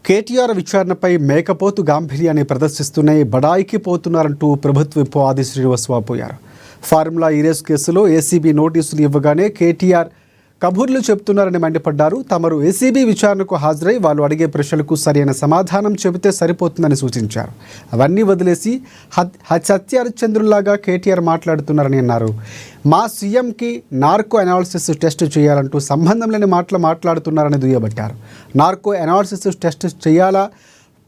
కేటీఆర్ విచారణపై మేకపోతు గాంభీర్యాన్ని ప్రదర్శిస్తూనే బడాయికి పోతున్నారంటూ ప్రభుత్వ విప్ ఆది శ్రీనివాస్ వాపోయారు. ఫార్ములా ఈ రేస్ కేసులో ఏసీబీ నోటీసులు ఇవ్వగానే కేటీఆర్ కబుర్లు చెబుతున్నారని మండిపడ్డారు. తమరు ఏసీబీ విచారణకు హాజరై వాళ్ళు అడిగే ప్రశ్నలకు సరైన సమాధానం చెబితే సరిపోతుందని సూచించారు. అవన్నీ వదిలేసి సత్యహరిశ్చంద్రుల్లాగా కేటీఆర్ మాట్లాడుతున్నారని అన్నారు. మా సీఎంకి నార్కో అనాలిసిస్ టెస్ట్ చేయాలంటూ సంబంధం లేని మాట్లాడుతున్నారని దుయ్యబట్టారు. నార్కో అనాలిసిస్ టెస్ట్ చేయాలా,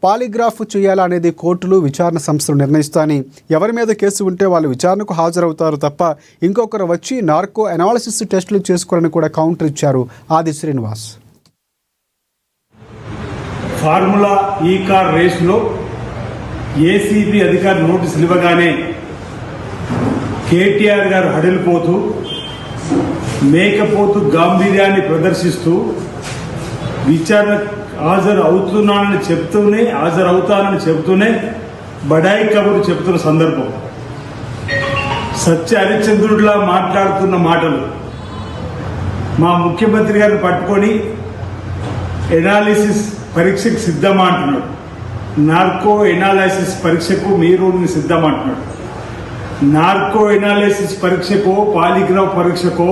పాలిగ్రాఫ్ చేయాలా అనేది కోర్టులు, విచారణ సంస్థలు నిర్ణయిస్తాయని, ఎవరి మీద కేసు ఉంటే వాళ్ళు విచారణకు హాజరవుతారు తప్ప ఇంకొకరు వచ్చి నార్కో అనాలిసిస్ టెస్టులు చేసుకోవాలని కూడా కౌంటర్ ఇచ్చారు ఆది శ్రీనివాస్. ఫార్ములా ఈ కార్ రేసులో ఏసీబీ అధికారులు నోటీసులు ఇవ్వగానే కేటీఆర్ గారు హడలిపోతూ మేకపోతూ గాంభీర్యాన్ని ప్రదర్శిస్తూ విచారణ హాజరవుతానని చెప్తూనే బడాయి కబురు చెబుతున్న సందర్భం, సత్య హరిశ్చంద్రుడిలా మాట్లాడుతున్న మాటలు మా ముఖ్యమంత్రి గారిని పట్టుకొని ఎనాలిసిస్ పరీక్షకు సిద్ధమా అంటున్నాడు. నార్కో ఎనాలిసిస్ పరీక్షకు మీరు సిద్ధమా అంటున్నాడు. నార్కో ఎనాలిసిస్ పరీక్షకో పాలిగ్రాఫ్ పరీక్షకో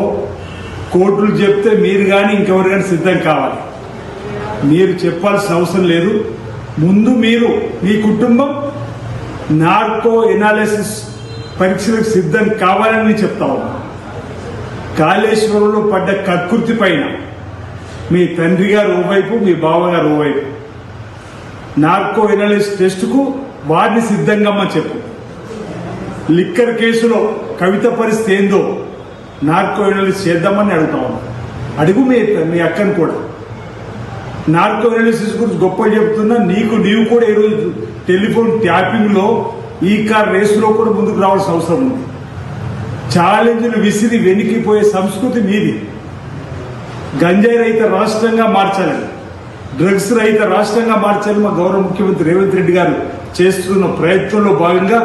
కోర్టులు చెప్తే మీరు కానీ ఇంకెవరు కానీ సిద్ధం కావాలి. మీరు చెప్పాల్సిన అవసరం లేదు. ముందు మీరు, మీ కుటుంబం నార్కో ఎనాలిసిస్ పరీక్షలకు సిద్ధం కావాలని చెప్తా ఉన్నా. కాళేశ్వరంలో పడ్డ కకృతి పైన మీ తండ్రి గారు ఓవైపు, మీ బావగారు ఓవైపు నార్కో ఎనాలిసిస్ టెస్టుకు వారిని సిద్ధంగా చెప్పు. లిక్కర్ కేసులో కవిత పరిస్థితి ఏందో నార్కో ఎనాలిసిస్ చేద్దామని అడుగుతా ఉన్నా. అడుగు మీ అక్కను కూడా. నార్కో ఎనాలిసిస్ గురించి గొప్ప చెప్తున్నా. నీవు కూడా ఈరోజు టెలిఫోన్ ట్యాపింగ్ లో ఈ కార్ రేసులో కూడా ముందుకు రావాల్సిన అవసరం ఉంది. ఛాలెంజ్లు విసిరి వెనికిపోయే సంస్కృతి మీది. గంజాయి రహిత రాష్ట్రంగా మార్చాలని, డ్రగ్స్ రహిత రాష్ట్రంగా మార్చాలని మా గౌరవ ముఖ్యమంత్రి రేవంత్ రెడ్డి గారు చేస్తున్న ప్రయత్నంలో భాగంగా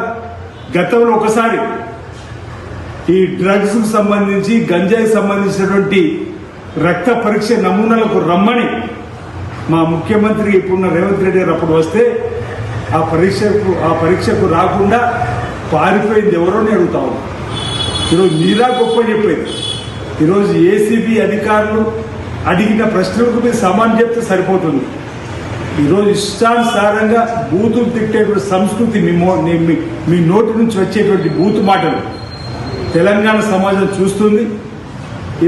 గతంలో ఒకసారి ఈ డ్రగ్స్ కు సంబంధించి, గంజాయికి సంబంధించినటువంటి రక్త పరీక్ష నమూనాలకు రమ్మని మా ముఖ్యమంత్రి ఇప్పుడున్న రేవంత్ రెడ్డి గారు అప్పుడు వస్తే ఆ పరీక్షకు రాకుండా పారిపోయింది ఎవరో అని అడుగుతా ఉన్నాం. ఈరోజు మీరా గొప్ప చెప్పేది. ఈరోజు ఏసీబీ అధికారులు అడిగిన ప్రశ్నలకు మీరు సమాధానం చెప్తే సరిపోతుంది. ఈరోజు ఇష్టానుసారంగా బూతులు తిట్టేటువంటి సంస్కృతి మీ నోటి నుంచి వచ్చేటువంటి బూతు మాటలు తెలంగాణ సమాజం చూస్తుంది.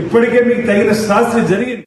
ఇప్పటికే మీకు తగిన శాస్త్రం జరిగింది.